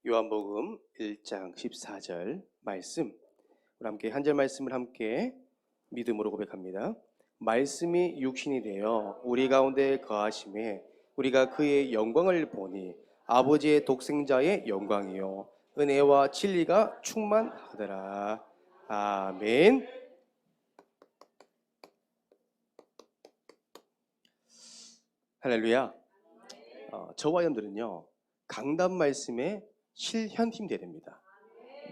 요한복음 1장 14절 말씀, 우리 함께 한 절 말씀을 함께 믿음으로 고백합니다. 말씀이 육신이 되어 우리 가운데 거하심에 우리가 그의 영광을 보니 아버지의 독생자의 영광이요 은혜와 진리가 충만하더라. 아멘. 할렐루야. 저와 여러분들은요, 강단 말씀에 실현팀 되야 됩니다.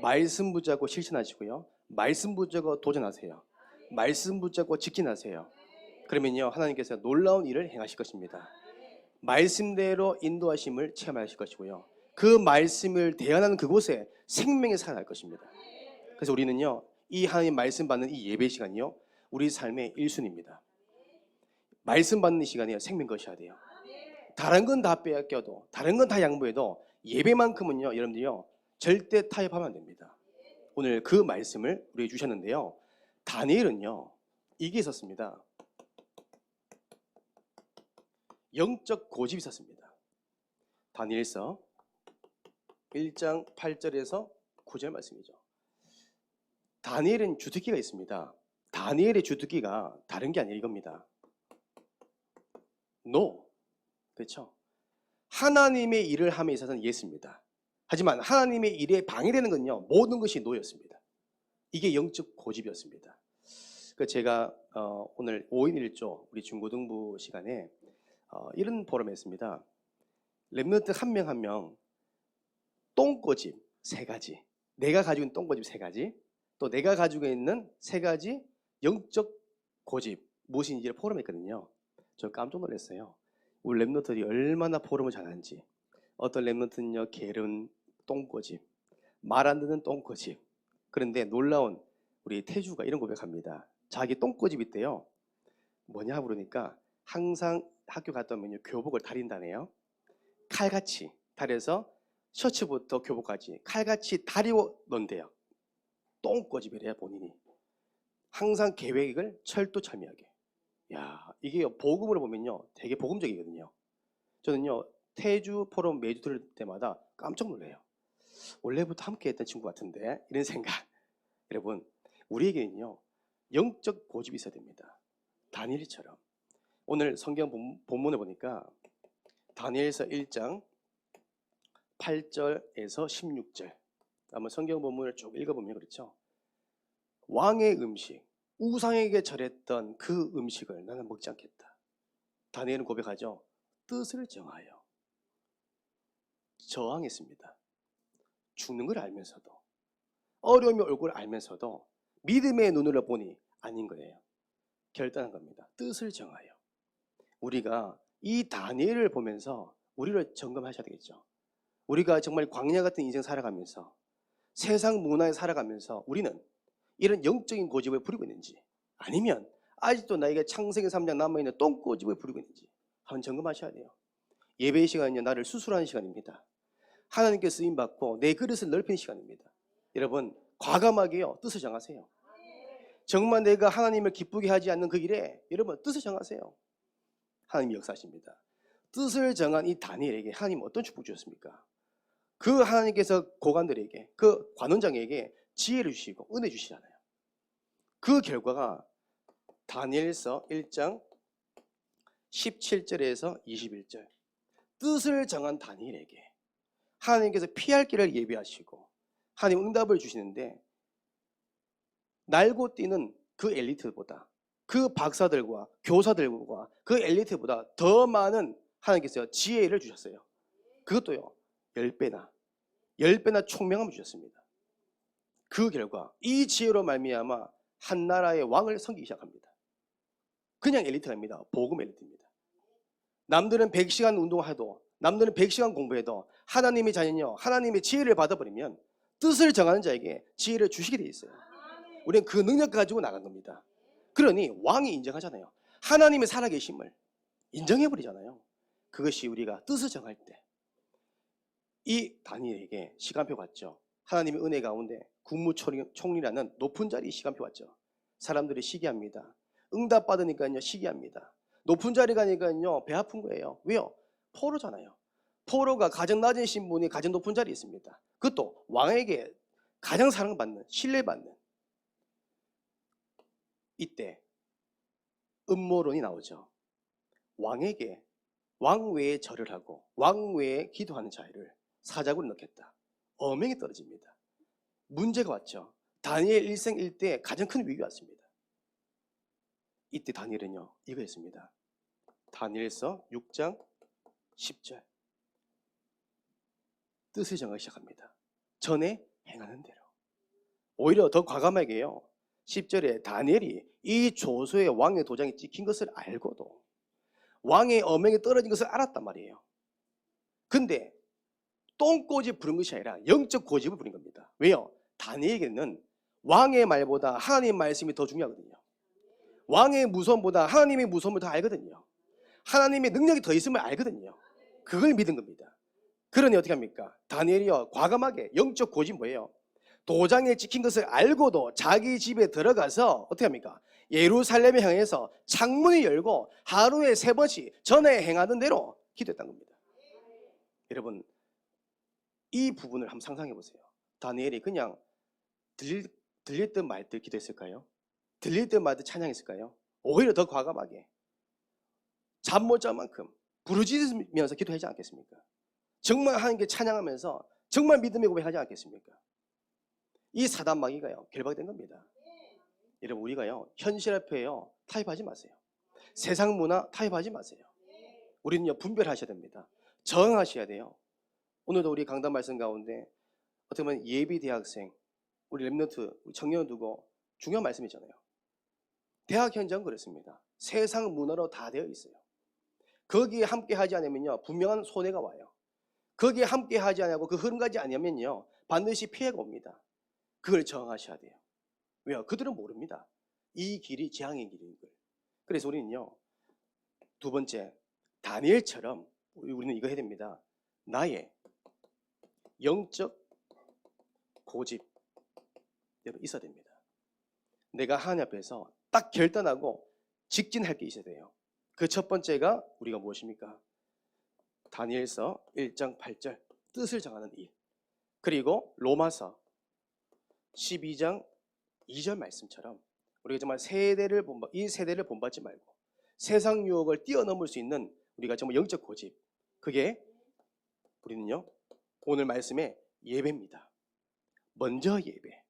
말씀 붙잡고 실천하시고요, 말씀 붙잡고 도전하세요. 말씀 붙잡고 직진하세요. 그러면요, 하나님께서 놀라운 일을 행하실 것입니다. 말씀대로 인도하심을 체험하실 것이고요, 그 말씀을 대안하는 그곳에 생명이 살아날 것입니다. 그래서 우리는요, 이 하나님 말씀 받는 이 예배 시간이요, 우리 삶의 1순위입니다. 말씀 받는 시간이요, 생명 것이어야 돼요. 다른 건 다 빼앗겨도, 다른 건 다 양보해도 예배만큼은요, 여러분들요, 절대 타협하면 안 됩니다. 오늘 그 말씀을 우리에게 주셨는데요, 다니엘은요, 이게 있었습니다. 영적 고집이 있었습니다. 다니엘서 1장 8절에서 9절 말씀이죠. 다니엘은 주특기가 있습니다. 다니엘의 주특기가 다른 게 아니라 이겁니다. 노. 그렇죠? 하나님의 일을 함에 있어서는 예스입니다. 하지만 하나님의 일에 방해되는 건요, 모든 것이 노였습니다. 이게 영적 고집이었습니다. 제가 오늘 5인 1조 우리 중고등부 시간에 이런 포럼을 했습니다. 렘넌트 한 명 한 명 똥고집 3가지, 내가 가지고 있는 똥고집 3가지, 또 내가 가지고 있는 3가지 영적 고집 무엇인지를 포럼했거든요. 저 깜짝 놀랐어요. 우리 렘넌트들이 얼마나 포럼을 잘하는지. 어떤 렘넌트는요, 게으른 똥고집, 말 안 듣는 똥고집. 그런데 놀라운 우리 태주가 이런 고백합니다. 자기 똥고집이 있대요. 뭐냐 그러니까 항상 학교 갔다 오면요, 교복을 다린다네요. 칼같이 다려서 셔츠부터 교복까지 칼같이 다리고 논대요. 똥고집이래요, 본인이. 항상 계획을 철두철미하게. 야, 이게 복음으로 보면요, 되게 복음적이거든요. 저는요, 태주 포럼 매주 들을 때마다 깜짝 놀래요. 원래부터 함께 했던 친구 같은데, 이런 생각. 여러분, 우리에게는요, 영적 고집이 있어야 됩니다. 다니엘처럼. 오늘 성경 본문에 보니까 다니엘서 1장 8절에서 16절. 한번 성경 본문을 쭉 읽어보면 그렇죠. 왕의 음식, 우상에게 절했던 그 음식을 나는 먹지 않겠다. 다니엘은 고백하죠. 뜻을 정하여 저항했습니다. 죽는 걸 알면서도, 어려움이 올 걸 알면서도 믿음의 눈으로 보니 아닌 거예요. 결단한 겁니다. 뜻을 정하여. 우리가 이 다니엘을 보면서 우리를 점검하셔야 되겠죠. 우리가 정말 광야 같은 인생 살아가면서, 세상 문화에 살아가면서 우리는 이런 영적인 고집을 부리고 있는지, 아니면 아직도 나에게 창세기 3장 남아있는 똥고집을 부리고 있는지 한번 점검하셔야 돼요. 예배의 시간은요, 나를 수술하는 시간입니다. 하나님께 쓰임받고 내 그릇을 넓히는 시간입니다. 여러분, 과감하게요, 뜻을 정하세요. 정말 내가 하나님을 기쁘게 하지 않는 그 일에 여러분 뜻을 정하세요. 하나님이 역사하십니다. 뜻을 정한 이 다니엘에게 하나님 어떤 축복 주셨습니까? 그 하나님께서 고관들에게, 그 관원장에게 지혜를 주시고 은혜 주시잖아요. 그 결과가 다니엘서 1장 17절에서 21절. 뜻을 정한 다니엘에게 하나님께서 피할 길을 예비하시고 하나님 응답을 주시는데, 날고 뛰는 그 엘리트보다, 그 박사들과 교사들과 그 엘리트보다 더 많은 하나님께서 지혜를 주셨어요. 그것도요, 10배나 총명함을 주셨습니다. 그 결과 이 지혜로 말미암아 한 나라의 왕을 섬기기 시작합니다. 그냥 엘리트가 아닙니다. 복음 엘리트입니다. 남들은 100시간 운동해도, 남들은 100시간 공부해도 하나님의 자녀는요, 하나님의 지혜를 받아버리면 뜻을 정하는 자에게 지혜를 주시게 돼 있어요. 우리는 그 능력 가지고 나간 겁니다. 그러니 왕이 인정하잖아요. 하나님의 살아계심을 인정해버리잖아요. 그것이 우리가 뜻을 정할 때, 이 다니엘에게 시간표 왔죠. 하나님의 은혜 가운데 국무총리라는 높은 자리 시간표 왔죠. 사람들이 시기합니다. 응답 받으니까요, 시기합니다. 높은 자리 가니까요, 배 아픈 거예요. 왜요? 포로잖아요. 포로가 가장 낮은 신분이 가장 높은 자리에 있습니다. 그것도 왕에게 가장 사랑받는, 신뢰받는. 이때 음모론이 나오죠. 왕에게 왕외에 절을 하고 왕외에 기도하는 자를 사자굴에 넣겠다. 어명이 떨어집니다. 문제가 왔죠. 다니엘 일생 일대 가장 큰 위기가 왔습니다. 이때 다니엘은요 이거였습니다. 다니엘서 6장 10절 뜻을 정하기 시작합니다. 전에 행하는 대로. 오히려 더 과감하게요. 10절에 다니엘이 이 조서에 왕의 도장이 찍힌 것을 알고도 왕의 어명이 떨어진 것을 알았단 말이에요. 근데 똥꼬집 부른 것이 아니라 영적 고집을 부린 겁니다. 왜요? 다니엘에게는 왕의 말보다 하나님의 말씀이 더 중요하거든요. 왕의 무서움보다 하나님의 무서움을 더 알거든요. 하나님의 능력이 더 있음을 알거든요. 그걸 믿은 겁니다. 그러니 어떻게 합니까? 다니엘이요 과감하게 영적 고집 뭐예요? 도장에 찍힌 것을 알고도 자기 집에 들어가서 어떻게 합니까? 예루살렘에 향해서 창문을 열고 하루에 3번씩 전에 행하던 대로 기도했던 겁니다. 여러분 이 부분을 한번 상상해 보세요. 다니엘이 그냥 들릴 듯 말 듯 기도했을까요? 들릴 듯 말 듯 찬양했을까요? 오히려 더 과감하게 잠 못 잘 만큼 부르짖으면서 기도하지 않겠습니까? 정말 하나님께 찬양하면서 정말 믿음의 고백하지 않겠습니까? 이 사단 마귀가요 결박된 겁니다. 여러분 우리가요 현실 앞에요 타협하지 마세요. 세상 문화 타협하지 마세요. 우리는요 분별하셔야 됩니다. 저항하셔야 돼요. 오늘도 우리 강단 말씀 가운데 어떻게 보면 예비 대학생 우리 랩런트 우리 청년을 두고 중요한 말씀이잖아요. 대학 현장은 그렇습니다. 세상 문화로 다 되어 있어요. 거기에 함께 하지 않으면요 분명한 손해가 와요. 거기에 함께 하지 않고 그 흐름 가지 않으면요 반드시 피해가 옵니다. 그걸 저항하셔야 돼요. 왜요? 그들은 모릅니다. 이 길이 재앙의 길인 걸. 그래서 우리는요 두 번째 다니엘처럼 우리는 이거 해야 됩니다. 나의 영적 고집 여러분 있어야 됩니다. 내가 하나님 앞에서 딱 결단하고 직진할 게 있어야 돼요. 그 첫 번째가 우리가 무엇입니까? 다니엘서 1장 8절 뜻을 정하는 일. 그리고 로마서 12장 2절 말씀처럼 우리가 정말 이 세대를 본받지 말고 세상 유혹을 뛰어넘을 수 있는 우리가 정말 영적 고집. 그게 우리는요 오늘 말씀의 예배입니다. 먼저 예배.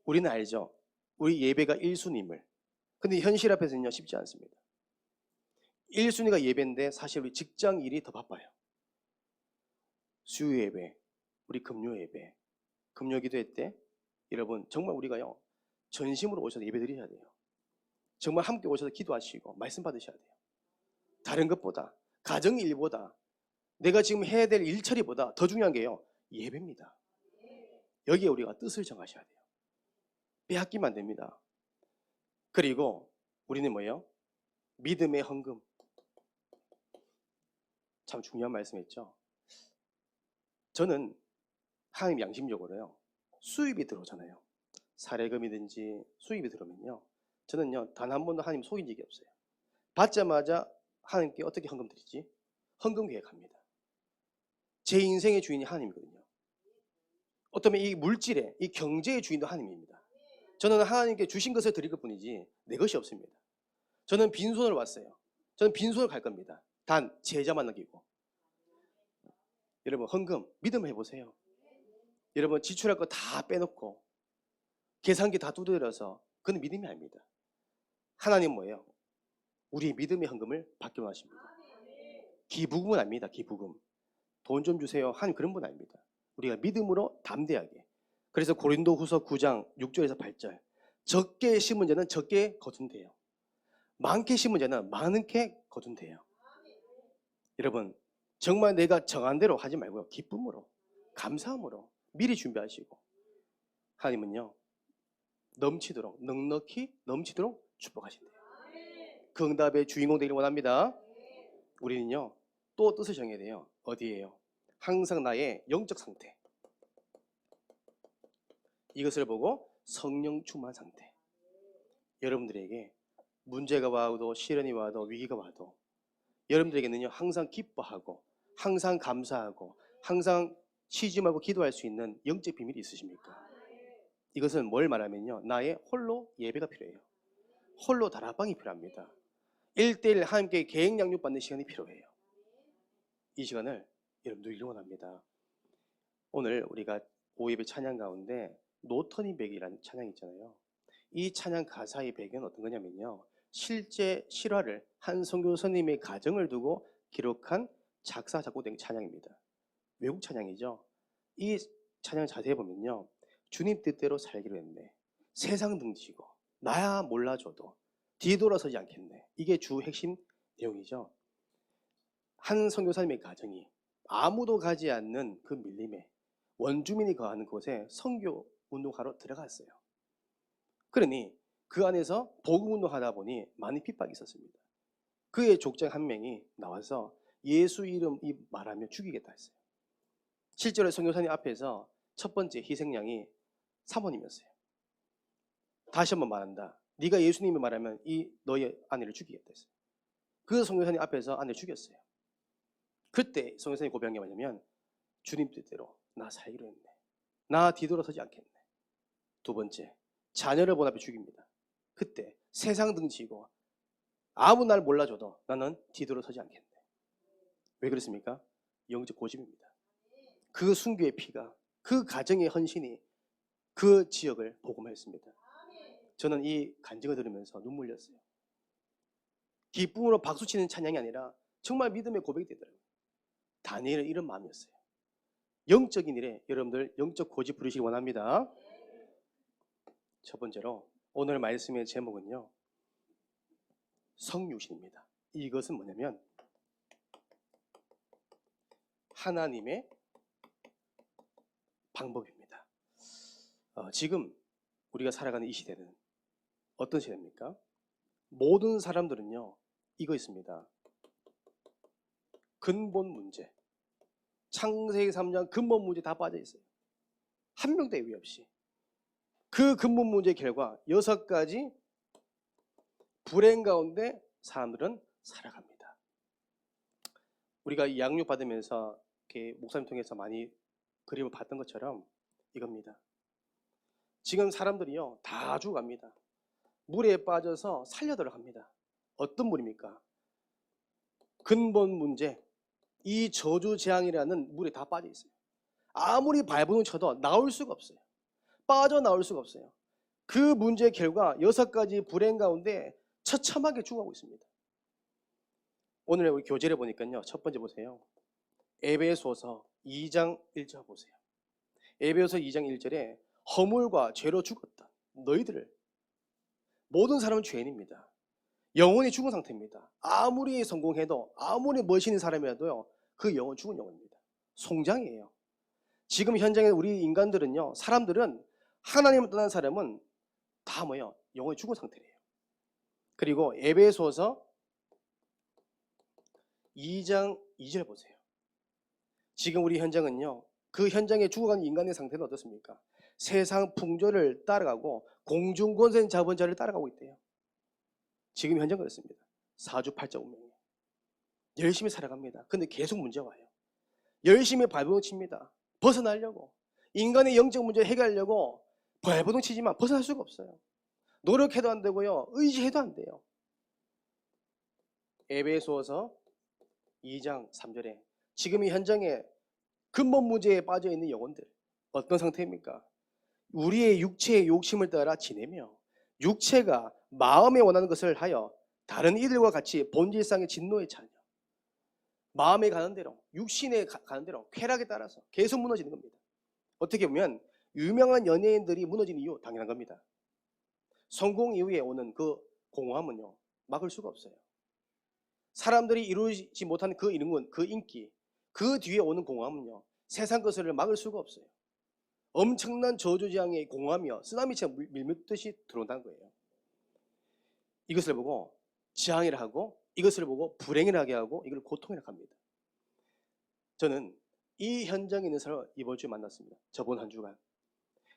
우리는 알죠. 우리 예배가 1순위임을. 근데 현실 앞에서는요 쉽지 않습니다. 1순위가 예배인데 사실 우리 직장 일이 더 바빠요. 수요 예배, 우리 금요 예배, 금요 기도회 때 여러분 정말 우리가요 전심으로 오셔서 예배 드리셔야 돼요. 정말 함께 오셔서 기도하시고 말씀 받으셔야 돼요. 다른 것보다 가정 일보다 내가 지금 해야 될 일 처리보다 더 중요한 게요 예배입니다. 여기에 우리가 뜻을 정하셔야 돼요. 빼앗기면 안 됩니다. 그리고 우리는 뭐예요? 믿음의 헌금. 참 중요한 말씀했죠. 저는 하나님 양심적으로요 수입이 들어오잖아요. 사례금이든지 수입이 들어오면요 저는요 단 한 번도 하나님 속인 적이 없어요. 받자마자 하나님께 어떻게 헌금 드리지? 헌금 계획합니다. 제 인생의 주인이 하나님이거든요. 어쩌면 이 물질의 이 경제의 주인도 하나님입니다. 저는 하나님께 주신 것을 드릴 것뿐이지 내 것이 없습니다. 저는 빈손으로 왔어요. 저는 빈손으로 갈 겁니다. 단 제자만 남기고. 여러분 헌금 믿음을 해보세요. 여러분 지출할 거 다 빼놓고 계산기 다 두드려서 그건 믿음이 아닙니다. 하나님 뭐예요? 우리 믿음의 헌금을 받기 원하십니다. 기부금은 아닙니다. 기부금. 돈 좀 주세요. 하나님 그런 분 아닙니다. 우리가 믿음으로 담대하게. 그래서 고린도후서 9장 6절에서 8절 적게 심은 자는 적게 거둔대요. 많게 심은 자는 많게 거둔대요. 여러분 정말 내가 정한 대로 하지 말고요. 기쁨으로 감사함으로 미리 준비하시고 하나님은요 넘치도록 넉넉히 넘치도록 축복하신대요. 그 응답의 주인공 되기를 원합니다. 우리는요 또 뜻을 정해야 돼요. 어디에요? 항상 나의 영적 상태. 이것을 보고 성령 충만 상태. 여러분들에게 문제가 와도 시련이 와도 위기가 와도 여러분들에게는요 항상 기뻐하고 항상 감사하고 항상 쉬지 말고 기도할 수 있는 영적 비밀이 있으십니까? 이것은 뭘 말하면요, 나의 홀로 예배가 필요해요. 홀로 다락방이 필요합니다. 1대1 함께 계획 양육받는 시간이 필요해요. 이 시간을 여러분 누리기 원합니다. 오늘 우리가 오예배 찬양 가운데 노터닝백이라는 찬양이 있잖아요. 이 찬양 가사의 배경은 어떤 거냐면요, 실제 실화를 한 선교사님의 가정을 두고 기록한 작사 작곡된 찬양입니다. 외국 찬양이죠. 이 찬양 자세히 보면요, 주님 뜻대로 살기로 했네, 세상 등지고 나야 몰라줘도 뒤돌아서지 않겠네, 이게 주 핵심 내용이죠. 한 선교사님의 가정이 아무도 가지 않는 그 밀림에 원주민이 거하는 곳에 선교 운동하러 들어갔어요. 그러니 그 안에서 복음 운동하다 보니 많은 핍박이 있었습니다. 그의 족장 한 명이 나와서 예수 이름 말하며 죽이겠다 했어요. 실제로 선교사님 앞에서 첫 번째 희생양이 사모님이었어요. 다시 한번 말한다, 네가 예수님이 말하면 이 너의 아내를 죽이겠다 했어요. 그 선교사님 앞에서 아내를 죽였어요. 그때 선교사님 고백한 게 뭐냐면, 주님 뜻대로 나 살기로 했네, 나 뒤돌아서지 않겠네. 두 번째, 자녀를 본 앞에 죽입니다. 그때 세상 등지고 아무 날 몰라줘도 나는 뒤돌아서지 않겠네. 왜 그렇습니까? 영적 고집입니다. 그 순교의 피가, 그 가정의 헌신이 그 지역을 복음화했습니다. 저는 이 간증을 들으면서 눈물 흘렸어요. 기쁨으로 박수치는 찬양이 아니라 정말 믿음의 고백이 되더라고요. 다니엘은 이런 마음이었어요. 영적인 일에 여러분들 영적 고집 부리시기 원합니다. 첫 번째로 오늘 말씀의 제목은요, 성육신입니다. 이것은 뭐냐면 하나님의 방법입니다. 지금 우리가 살아가는 이 시대는 어떤 시대입니까? 모든 사람들은요 이거 있습니다. 근본 문제, 창세기 3장 근본 문제 다 빠져 있어요. 한 명도 예외 없이. 그 근본 문제의 결과 6가지 불행 가운데 사람들은 살아갑니다. 우리가 양육 받으면서 이렇게 목사님 통해서 많이 그림을 봤던 것처럼 이겁니다. 지금 사람들이요 다 죽어갑니다. 물에 빠져서 살려들어 갑니다. 어떤 물입니까? 근본 문제, 이 저주재앙이라는 물에 다 빠져 있어요. 아무리 발버둥 쳐도 나올 수가 없어요. 빠져나올 수가 없어요. 그 문제의 결과 6가지 불행 가운데 처참하게 죽어가고 있습니다. 오늘 우리 교재를 보니까요, 첫 번째 보세요. 에베소서 2장 1절 보세요. 에베소서 2장 1절에 허물과 죄로 죽었다 너희들을, 모든 사람은 죄인입니다. 영혼이 죽은 상태입니다. 아무리 성공해도 아무리 멋있는 사람이라도요 그 영혼 죽은 영혼입니다. 송장이에요. 지금 현장에 우리 인간들은요, 사람들은 하나님을 떠난 사람은 다 뭐예요? 영혼이 죽은 상태예요. 그리고 에베소서 2장 2절 보세요. 지금 우리 현장은요, 그 현장에 죽어가는 인간의 상태는 어떻습니까? 세상 풍조를 따라가고 공중권세 잡은 자를 따라가고 있대요. 지금 현장 그렇습니다. 사주팔자 운명이에요. 열심히 살아갑니다. 근데 계속 문제가 와요. 열심히 발버둥 칩니다. 벗어나려고, 인간의 영적 문제를 해결하려고 발버둥 치지만 벗어날 수가 없어요. 노력해도 안 되고요, 의지해도 안 돼요. 에베소서 2장 3절에 지금 이 현장에 근본 문제에 빠져 있는 영혼들 어떤 상태입니까? 우리의 육체의 욕심을 따라 지내며 육체가 마음에 원하는 것을 하여 다른 이들과 같이 본질상의 진노에 차냐, 마음에 가는 대로, 육신에 가는 대로, 쾌락에 따라서 계속 무너지는 겁니다. 어떻게 보면 유명한 연예인들이 무너진 이유 당연한 겁니다. 성공 이후에 오는 그 공허함은요 막을 수가 없어요. 사람들이 이루지 못한 그 이름은, 그 인기, 그 뒤에 오는 공허함은요 세상 것을 막을 수가 없어요. 엄청난 저주재앙의 공허함이요 쓰나미처럼 밀묻듯이 들어온다는 거예요. 이것을 보고 재앙이라 하고, 이것을 보고 불행이라 하게 하고, 이걸 고통이라 합니다. 저는 이 현장에 있는 사람을 이번 주에 만났습니다. 저번 한 주간.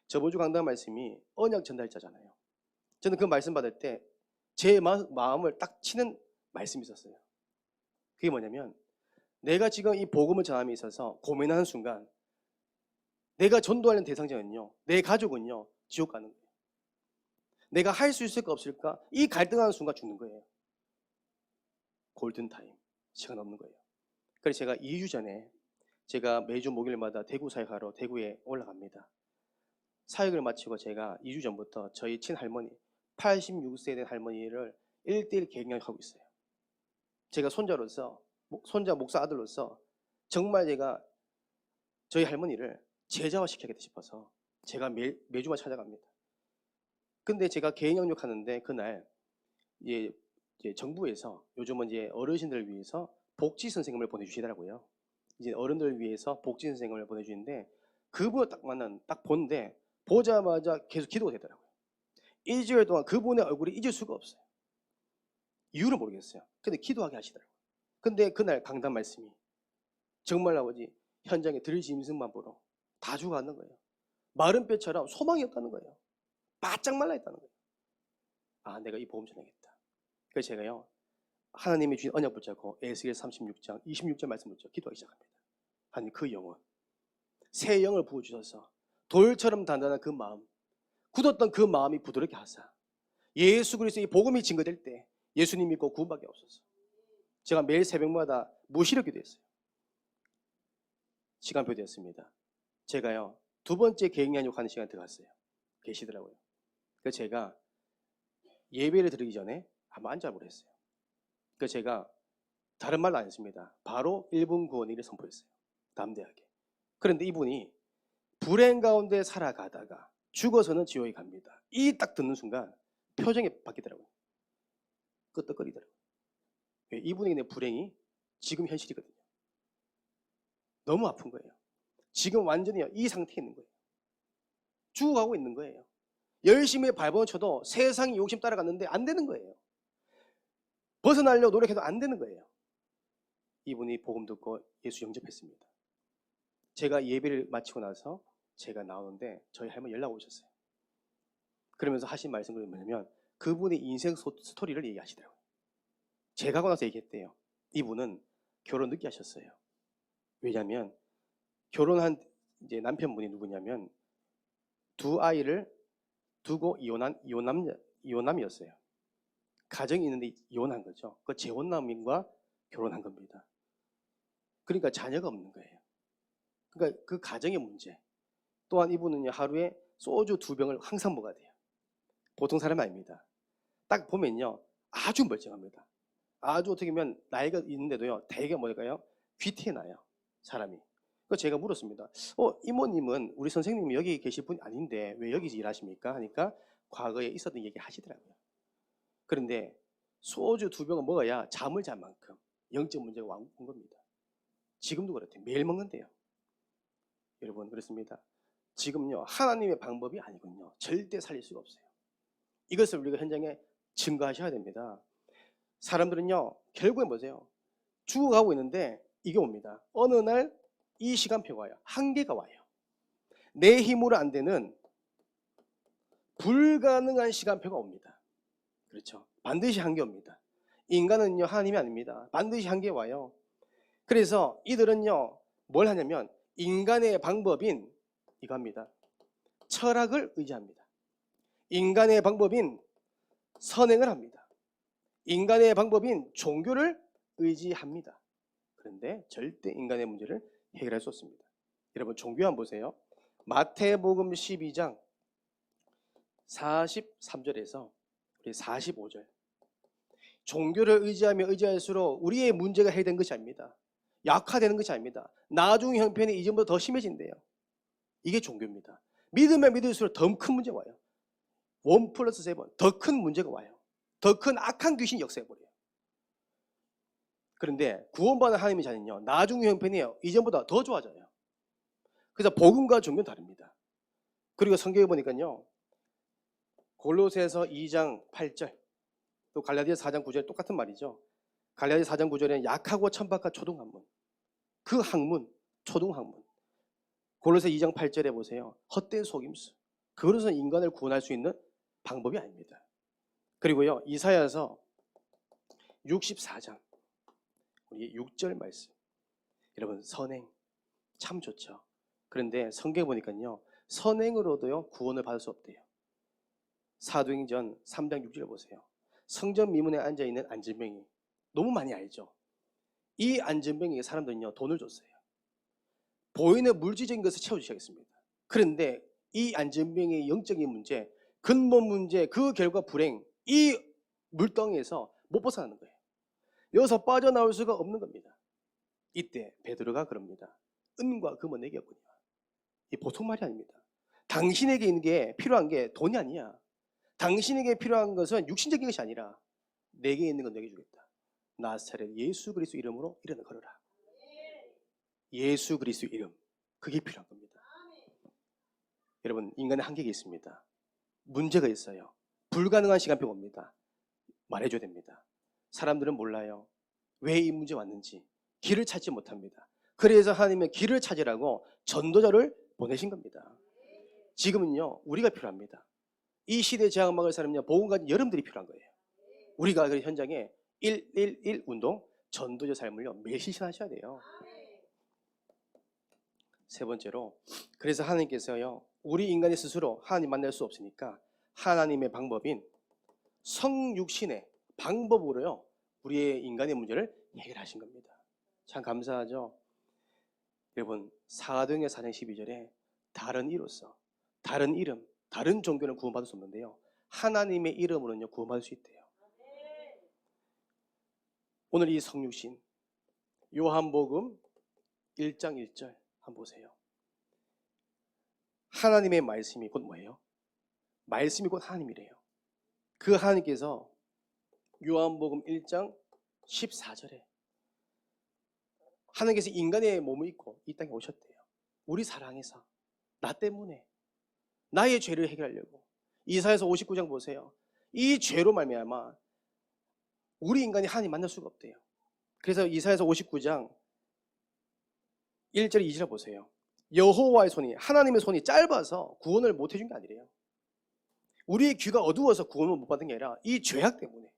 저번 주 강단 말씀이 언약 전달자잖아요. 저는 그 말씀 받을 때 제 마음을 딱 치는 말씀이 있었어요. 그게 뭐냐면 내가 지금 이 복음을 전함에 있어서 고민하는 순간 내가 전도하는 대상자는요, 내 가족은요, 지옥 가는 거예요. 내가 할 수 있을까 없을까? 이 갈등하는 순간 죽는 거예요. 골든타임, 시간 없는 거예요. 그래서 제가 2주 전에 제가 매주 목요일마다 대구 사역하러 대구에 올라갑니다. 사역을 마치고 제가 2주 전부터 저희 친할머니, 86세 된 할머니를 1대1 갱년하고 있어요. 제가 손자로서, 손자 목사 아들로서 정말 제가 저희 할머니를 제자화시켜야겠다 싶어서 제가 매주만 찾아갑니다. 근데 제가 개인 영역하는데 그날 이제 정부에서 요즘은 이제 어르신들을 위해서 복지 선생님을 보내주시더라고요. 이제 어른들을 위해서 복지 선생님을 보내주는데 그분을 딱 보는데 보자마자 계속 기도가 되더라고요. 일주일 동안 그분의 얼굴이 잊을 수가 없어요. 이유를 모르겠어요. 근데 기도하게 하시더라고요. 근데 그날 강단 말씀이 정말 아버지 현장에 들짐승만 보러 다 죽어가는 거예요. 마른 뼈처럼 소망이 없다는 거예요. 바짝 말라 있다는 거예요. 아, 내가 이 복음 전하겠다. 그래서 제가요, 하나님이 주신 언약 붙잡고 에스겔 36장 26절 말씀 붙잡고 기도하기 시작합니다. 하나님, 그 영혼, 새 영을 부어주셔서 돌처럼 단단한 그 마음, 굳었던 그 마음이 부드럽게 하사 예수 그리스도의 복음이 증거될 때 예수님 믿고 구원밖에 없었어. 제가 매일 새벽마다 무시력 기도했어요. 시간표 되었습니다. 제가요, 두 번째 개인 양육하는 시간 들어갔어요. 계시더라고요. 그래서 제가 예배를 드리기 전에 한번 앉아보려 했어요. 그래서 제가 다른 말도 안 했습니다. 바로 1분 구원일을 선포했어요. 담대하게. 그런데 이분이 불행 가운데 살아가다가 죽어서는 지옥에 갑니다. 이 딱 듣는 순간 표정이 바뀌더라고요. 끄떡거리더라고요. 이분에게 불행이 지금 현실이거든요. 너무 아픈 거예요. 지금 완전히 이 상태에 있는 거예요. 죽어가고 있는 거예요. 열심히 발버둥 쳐도 세상이 욕심 따라갔는데 안 되는 거예요. 벗어나려고 노력해도 안 되는 거예요. 이분이 복음 듣고 예수 영접했습니다. 제가 예배를 마치고 나서 제가 나오는데 저희 할머니 연락 오셨어요. 그러면서 하신 말씀이 뭐냐면 그분의 인생 스토리를 얘기하시더라고요. 제가 하고 나서 얘기했대요. 이분은 결혼 늦게 하셨어요. 왜냐하면 결혼한 이제 남편분이 누구냐면 두 아이를 두고 이혼남이었어요. 가정이 있는데 이혼한 거죠. 그 재혼남인과 결혼한 겁니다. 그러니까 자녀가 없는 거예요. 그러니까 그 가정의 문제. 또한 이분은 하루에 소주 2병을 항상 먹어야 돼요. 보통 사람 아닙니다. 딱 보면요, 아주 멀쩡합니다. 아주 어떻게 보면 나이가 있는데도요, 되게 뭘까요? 귀티나요, 사람이. 그래서 제가 물었습니다. 이모님은 우리 선생님이 여기 계실 분이 아닌데 왜 여기서 일하십니까? 하니까 과거에 있었던 얘기 하시더라고요. 그런데 소주 2병을 먹어야 잠을 잔 만큼 영적 문제가 온 겁니다. 지금도 그렇대요. 매일 먹는데요. 여러분, 그렇습니다. 지금요, 하나님의 방법이 아니군요. 절대 살릴 수가 없어요. 이것을 우리가 현장에 증거하셔야 됩니다. 사람들은요, 결국엔 뭐세요? 죽어가고 있는데 이게 옵니다. 어느 날 이 시간표가 와요. 한계가 와요. 내 힘으로 안 되는 불가능한 시간표가 옵니다. 그렇죠? 반드시 한계 옵니다. 인간은요, 하나님이 아닙니다. 반드시 한계 와요. 그래서 이들은요, 뭘 하냐면 인간의 방법인 이겁니다. 철학을 의지합니다. 인간의 방법인 선행을 합니다. 인간의 방법인 종교를 의지합니다. 그런데 절대 인간의 문제를 해결할 수 없습니다. 여러분, 종교 한번 보세요. 마태복음 12장 43절에서 45절. 종교를 의지하며 의지할수록 우리의 문제가 해결된 것이 아닙니다. 약화되는 것이 아닙니다. 나중 형편이 이전보다 더 심해진대요. 이게 종교입니다. 믿으면 믿을수록 더 큰 문제가 와요. 1+7, 더 큰 문제가 와요. 더 큰 악한 귀신이 역사해버려요. 그런데 구원받은 하나님의 자는요, 나중 형편이 이전보다 더 좋아져요. 그래서 복음과 종교는 다릅니다. 그리고 성경에 보니까요, 골로새서 2장 8절, 또 갈라디아 4장 9절 똑같은 말이죠. 갈라디아 4장 9절에는 약하고 천박한 초등학문, 그 학문, 초등학문. 골로새 2장 8절에 보세요. 헛된 속임수. 그것은 인간을 구원할 수 있는 방법이 아닙니다. 그리고요, 이사야서 64장 우리 6절 말씀. 여러분 선행 참 좋죠. 그런데 성경에 보니까요. 선행으로도요 구원을 받을 수 없대요. 사도행전 3장 6절 보세요. 성전 미문에 앉아있는 안전병이 너무 많이 알죠. 이 안전병에게 사람들은요 돈을 줬어요. 보이는 물질적인 것을 채워주셔야겠습니다. 그런데 이 안전병의 영적인 문제, 근본 문제, 그 결과 불행, 이 물덩이에서 못 벗어나는 거예요. 여기서 빠져나올 수가 없는 겁니다. 이때 베드로가 그럽니다. 은과 금은 내게 없거니와. 이 보통 말이 아닙니다. 당신에게 있는 게 필요한 게 돈이 아니야. 당신에게 필요한 것은 육신적인 것이 아니라 내게 있는 건 내게 주겠다. 나사렛 예수 그리스도 이름으로 일어나 걸어라. 예수 그리스도 이름, 그게 필요한 겁니다. 여러분, 인간의 한계가 있습니다. 문제가 있어요. 불가능한 시간표가 옵니다. 말해줘야 됩니다. 사람들은 몰라요. 왜 이 문제 왔는지 길을 찾지 못합니다. 그래서 하나님의 길을 찾으라고 전도자를 보내신 겁니다. 지금은요 우리가 필요합니다. 이 시대에 저항막을 사람은요 복음 가진 여러분들이 필요한 거예요. 우리가 그 현장에 111 운동 전도자 삶을요 매일 실천하셔야 돼요. 세 번째로, 그래서 하나님께서요 우리 인간이 스스로 하나님 만날 수 없으니까 하나님의 방법인 성육신의 방법으로요 우리의 인간의 문제를 해결하신 겁니다. 참 감사하죠. 여러분, 사도행전 4장 12절에 다른 이로서 다른 이름, 다른 종교는 구원받을 수 없는데요 하나님의 이름으로는요 구원받을 수 있대요. 오늘 이 성육신 요한복음 1장 1절 한번 보세요. 하나님의 말씀이 곧 뭐예요? 말씀이 곧 하나님이래요. 그 하나님께서 요한복음 1장 14절에 하나님께서 인간의 몸을 입고 이 땅에 오셨대요. 우리 사랑해서 나 때문에 나의 죄를 해결하려고. 이사야서 59장 보세요. 이 죄로 말미암아 우리 인간이 하나님 만날 수가 없대요. 그래서 이사야서 59장 1절 2절 보세요. 여호와의 손이, 하나님의 손이 짧아서 구원을 못 해준 게 아니래요. 우리의 귀가 어두워서 구원을 못 받은 게 아니라 이 죄악 때문에,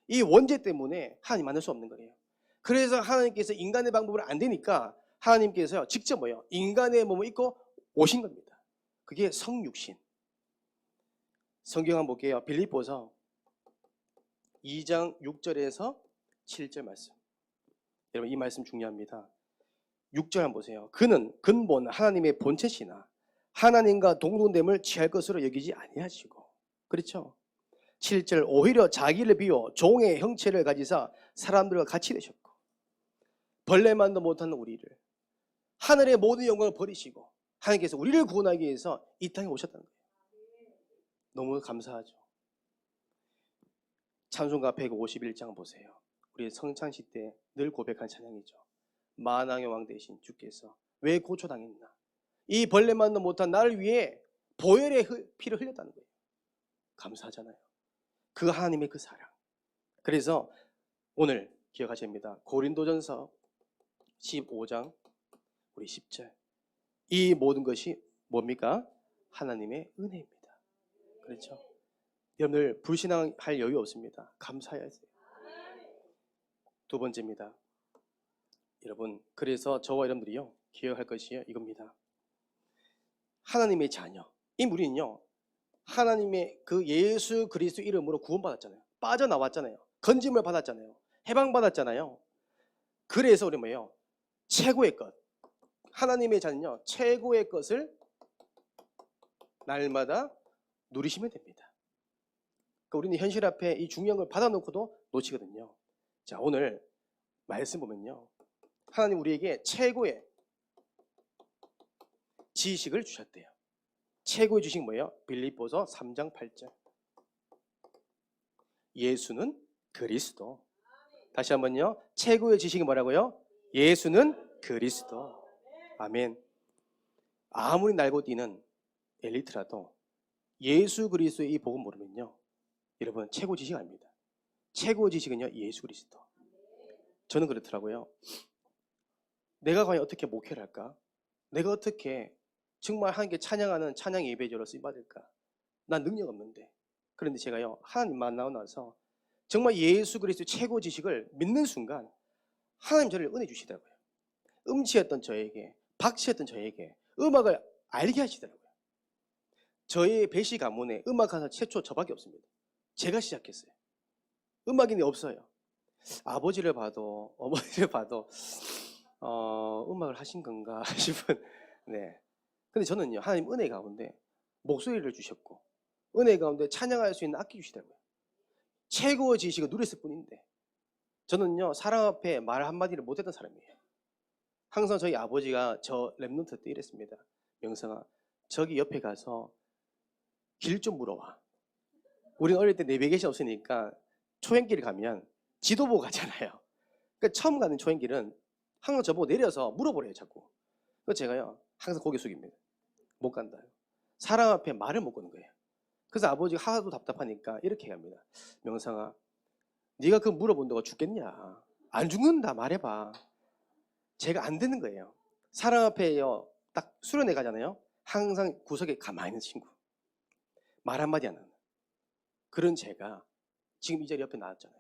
이 원죄 때문에 하나님 만날 수 없는 거예요. 그래서 하나님께서 인간의 방법으로 안 되니까 하나님께서 직접 뭐예요? 인간의 몸을 입고 오신 겁니다. 그게 성육신. 성경 한번 볼게요. 빌립보서 2장 6절에서 7절 말씀. 여러분 이 말씀 중요합니다. 6절 한번 보세요. 그는 근본 하나님의 본체시나 하나님과 동등됨을 취할 것으로 여기지 아니하시고. 그렇죠? 7절 오히려 자기를 비워 종의 형체를 가지사 사람들과 같이 되셨고 벌레만도 못하는 우리를 하늘의 모든 영광을 버리시고 하나님께서 우리를 구원하기 위해서 이 땅에 오셨다는 거예요. 너무 감사하죠. 찬송가 151장 보세요. 우리 성찬식 때 늘 고백한 찬양이죠. 만왕의 왕 대신 주께서 왜 고초당했나. 이 벌레만도 못한 나를 위해 보혈의 피를 흘렸다는 거예요. 감사하잖아요. 그 하나님의 그 사랑. 그래서 오늘 기억하셔야 됩니다. 고린도전서 15장 우리 10절. 이 모든 것이 뭡니까? 하나님의 은혜입니다. 그렇죠? 여러분들 불신앙할 여유 없습니다. 감사해야 돼요. 두 번째입니다. 여러분, 그래서 저와 여러분들이요 기억할 것이 이겁니다. 하나님의 자녀. 이 우리는요 하나님의 그 예수 그리스도 이름으로 구원받았잖아요. 빠져나왔잖아요. 건짐을 받았잖아요. 해방받았잖아요. 그래서 우리 뭐예요? 최고의 것. 하나님의 자녀는요 최고의 것을 날마다 누리시면 됩니다. 그러니까 우리는 현실 앞에 이 중요한 걸 받아놓고도 놓치거든요. 자, 오늘 말씀 보면요 하나님 우리에게 최고의 지식을 주셨대요. 최고의 지식 뭐예요? 빌립보서 3장 8절. 예수는 그리스도. 다시 한번요. 최고의 지식이 뭐라고요? 예수는 그리스도. 아멘. 아무리 날고 뛰는 엘리트라도 예수 그리스도의 이 복음 모르면요 여러분 최고 지식 아닙니다. 최고 지식은요 예수 그리스도. 저는 그렇더라고요. 내가 과연 어떻게 목회를 할까? 내가 어떻게 정말 하나님께 찬양하는 찬양 예배자로 쓰임받을까? 난 능력 없는데. 그런데 제가요 하나님 만나고 나서 정말 예수 그리스도 최고 지식을 믿는 순간 하나님 저를 은혜 주시더라고요. 음치였던 저에게, 박치였던 저에게 음악을 알게 하시더라고요. 저의 배시 가문에 음악 가사 최초 저밖에 없습니다. 제가 시작했어요. 음악인이 없어요. 아버지를 봐도 어머니를 봐도 음악을 하신 건가 싶은. 네. 근데 저는요, 하나님 은혜 가운데 목소리를 주셨고 은혜 가운데 찬양할 수 있는 악기 주시더라고요. 최고의 지식을 누렸을 뿐인데 저는요, 사람 앞에 말 한마디를 못했던 사람이에요. 항상 저희 아버지가 저 랩런트 때 이랬습니다. 명성아, 저기 옆에 가서 길 좀 물어봐. 우리는 어릴 때 내비게이션 없으니까 초행길을 가면 지도 보고 가잖아요. 그러니까 처음 가는 초행길은 항상 저보고 내려서 물어보래요, 자꾸. 그래서 제가요, 항상 고개 숙입니다. 못 간다. 사람 앞에 말을 못 거는 거예요. 그래서 아버지가 하도 답답하니까 이렇게 합니다. 명상아, 네가 그 물어본다고 죽겠냐? 안 죽는다, 말해봐. 제가 안 되는 거예요. 사람 앞에요, 딱 수련회 가잖아요. 항상 구석에 가만히 있는 친구. 말 한마디 안 하는. 그런 제가 지금 이 자리 옆에 나왔잖아요.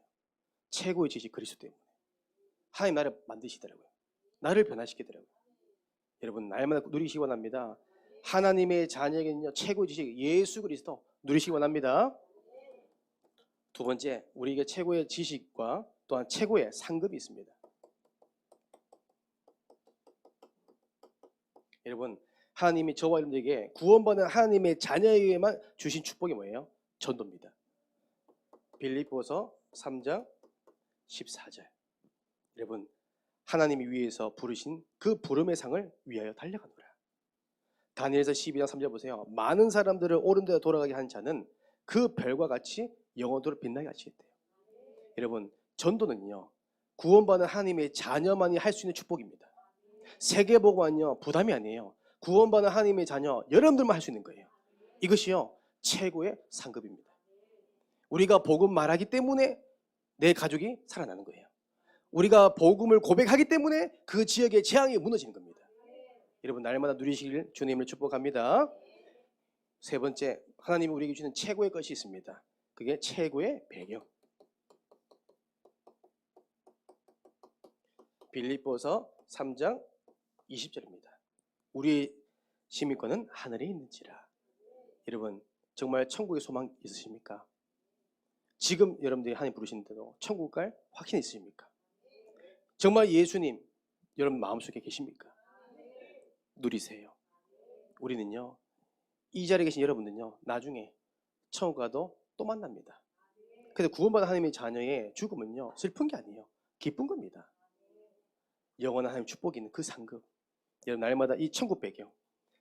최고의 지식 그리스도 때문에. 하나님 나를 만드시더라고요. 나를 변화시키더라고요. 여러분, 날마다 누리시기 원합니다. 하나님의 자녀에게는요, 최고의 지식 예수 그리스도 누리시기 원합니다. 두 번째, 우리에게 최고의 지식과 또한 최고의 상급이 있습니다. 여러분, 하나님이 저와 여러분들에게 구원받는 하나님의 자녀에게만 주신 축복이 뭐예요? 전도입니다. 빌립보서 3장 14절. 여러분, 하나님이 위에서 부르신 그 부름의 상을 위하여 달려가노라. 다니엘서 12장 3절 보세요. 많은 사람들을 옳은 데로 돌아가게 한 자는 그 별과 같이 영원토록 빛나게 하시겠대요. 여러분, 전도는요, 구원받는 하나님의 자녀만이 할 수 있는 축복입니다. 세계복음은요, 부담이 아니에요. 구원받는 하나님의 자녀 여러분들만 할 수 있는 거예요. 이것이요, 최고의 상급입니다. 우리가 복음 말하기 때문에 내 가족이 살아나는 거예요. 우리가 복음을 고백하기 때문에 그 지역의 재앙이 무너지는 겁니다. 여러분, 날마다 누리시길 주님을 축복합니다. 세 번째, 하나님이 우리에게 주는 최고의 것이 있습니다. 그게 최고의 배경. 빌립보서 3장 20절입니다. 우리 시민권은 하늘에 있는지라. 여러분, 정말 천국의 소망 있으십니까? 지금 여러분들이 하나님 부르시는데도 천국 갈 확신 있으십니까? 정말 예수님 여러분 마음속에 계십니까? 누리세요. 우리는요, 이 자리에 계신 여러분들은요, 나중에 천국 가도 또 만납니다. 그래서 구원받은 하나님의 자녀의 죽음은요, 슬픈 게 아니에요. 기쁜 겁니다. 영원한 하나님 축복이 있는 그 상급. 여러분, 날마다 이 천국 배경,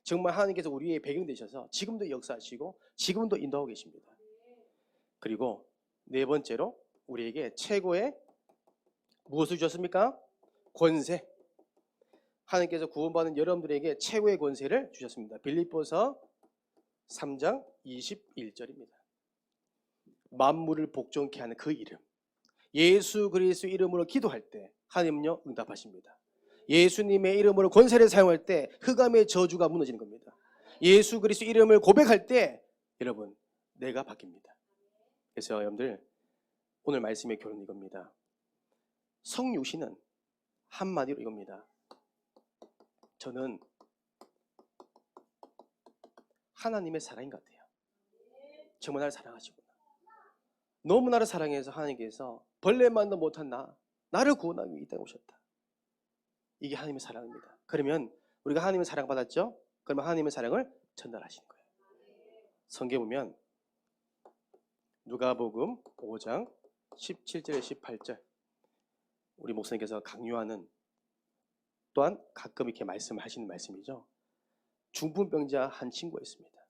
정말 하나님께서 우리의 배경 되셔서 지금도 역사하시고 지금도 인도하고 계십니다. 그리고 네 번째로 우리에게 최고의 무엇을 주셨습니까? 권세. 하나님께서 구원받은 여러분들에게 최고의 권세를 주셨습니다. 빌립보서 3장 21절입니다. 만물을 복종케 하는 그 이름, 예수 그리스도 이름으로 기도할 때 하나님은요, 응답하십니다. 예수님의 이름으로 권세를 사용할 때 흑암의 저주가 무너지는 겁니다. 예수 그리스도 이름을 고백할 때 여러분, 내가 바뀝니다. 그래서 여러분들, 오늘 말씀의 결론은 이겁니다. 성육신은 한마디로 이겁니다. 저는 하나님의 사랑인 것 같아요. 정말 나를 사랑하시구나. 너무 나를 사랑해서 하나님께서 벌레만도 못한 나를 구원하기 위해 이 땅에 오셨다. 이게 하나님의 사랑입니다. 그러면 우리가 하나님의 사랑 받았죠? 그러면 하나님의 사랑을 전달하시는 거예요. 성경에 보면 누가복음 5장 17절에 18절, 우리 목사님께서 강요하는, 또한 가끔 이렇게 말씀을 하시는 말씀이죠. 중풍병자 한 친구가 있습니다.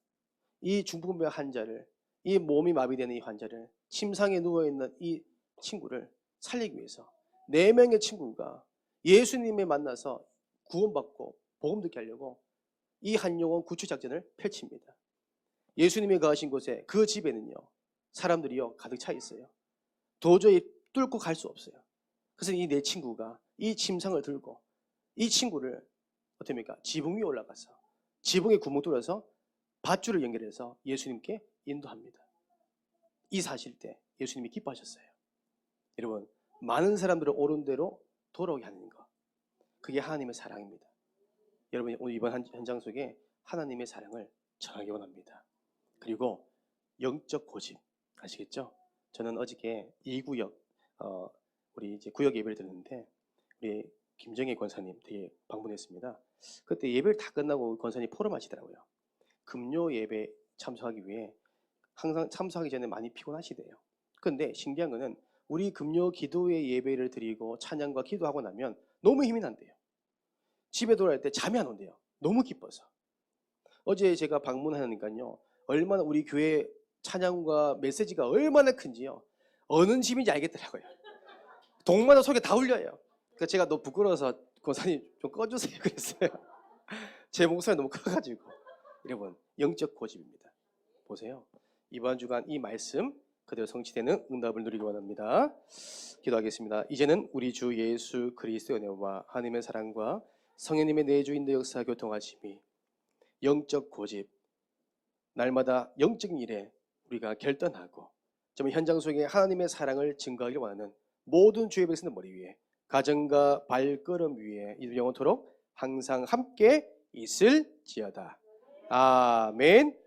이 중풍병 환자를, 이 몸이 마비되는 이 환자를, 침상에 누워있는 이 친구를 살리기 위해서 4명의 친구가 예수님을 만나서 구원받고 복음 듣게 하려고 이 한영원 구출작전을 펼칩니다. 예수님이 거하신 곳에, 그 집에는요, 사람들이요 가득 차 있어요. 도저히 뚫고 갈 수 없어요. 그래서 이 4친구가 이 침상을 들고 이 친구를 어떻습니까? 지붕 위에 올라가서 지붕에 구멍 뚫어서 밧줄을 연결해서 예수님께 인도합니다. 이 사실 때 예수님이 기뻐하셨어요. 여러분, 많은 사람들을 옳은 대로 돌아오게 하는 것, 그게 하나님의 사랑입니다. 여러분 오늘 이번 현장 속에 하나님의 사랑을 전하기 원합니다. 그리고 영적 고집 아시겠죠? 저는 어저께 2구역 우리 이제 구역 예배를 드렸는데 우리 김정혜 권사님 되게 방문했습니다. 그때 예배를 다 끝나고 권사님 포럼하시더라고요. 금요 예배 참석하기 위해 항상 참석하기 전에 많이 피곤하시대요. 그런데 신기한 거는 우리 금요 기도회 예배를 드리고 찬양과 기도하고 나면 너무 힘이 난대요. 집에 돌아갈 때 잠이 안 온대요. 너무 기뻐서. 어제 제가 방문하니까요. 얼마나 우리 교회 찬양과 메시지가 얼마나 큰지요. 어느 집인지 알겠더라고요. 동마다 속에 다 울려요. 그래서 제가 너무 부끄러워서 권사님 좀 꺼주세요 그랬어요. 제 목소리가 너무 커가지고. 여러분 영적 고집입니다. 보세요. 이번 주간 이 말씀 그대로 성취되는 응답을 누리기 원합니다. 기도하겠습니다. 이제는 우리 주 예수 그리스도의 은혜와 하나님의 사랑과 성령님의 내주인의 역사 교통하심이 영적 고집 날마다 영적인 일에 우리가 결단하고 정말 현장 속에 하나님의 사랑을 증거하기를 원하는 모든 주의 백성들 머리 위에 가정과 발걸음 위에 이 영원토록 항상 함께 있을지어다. 아멘.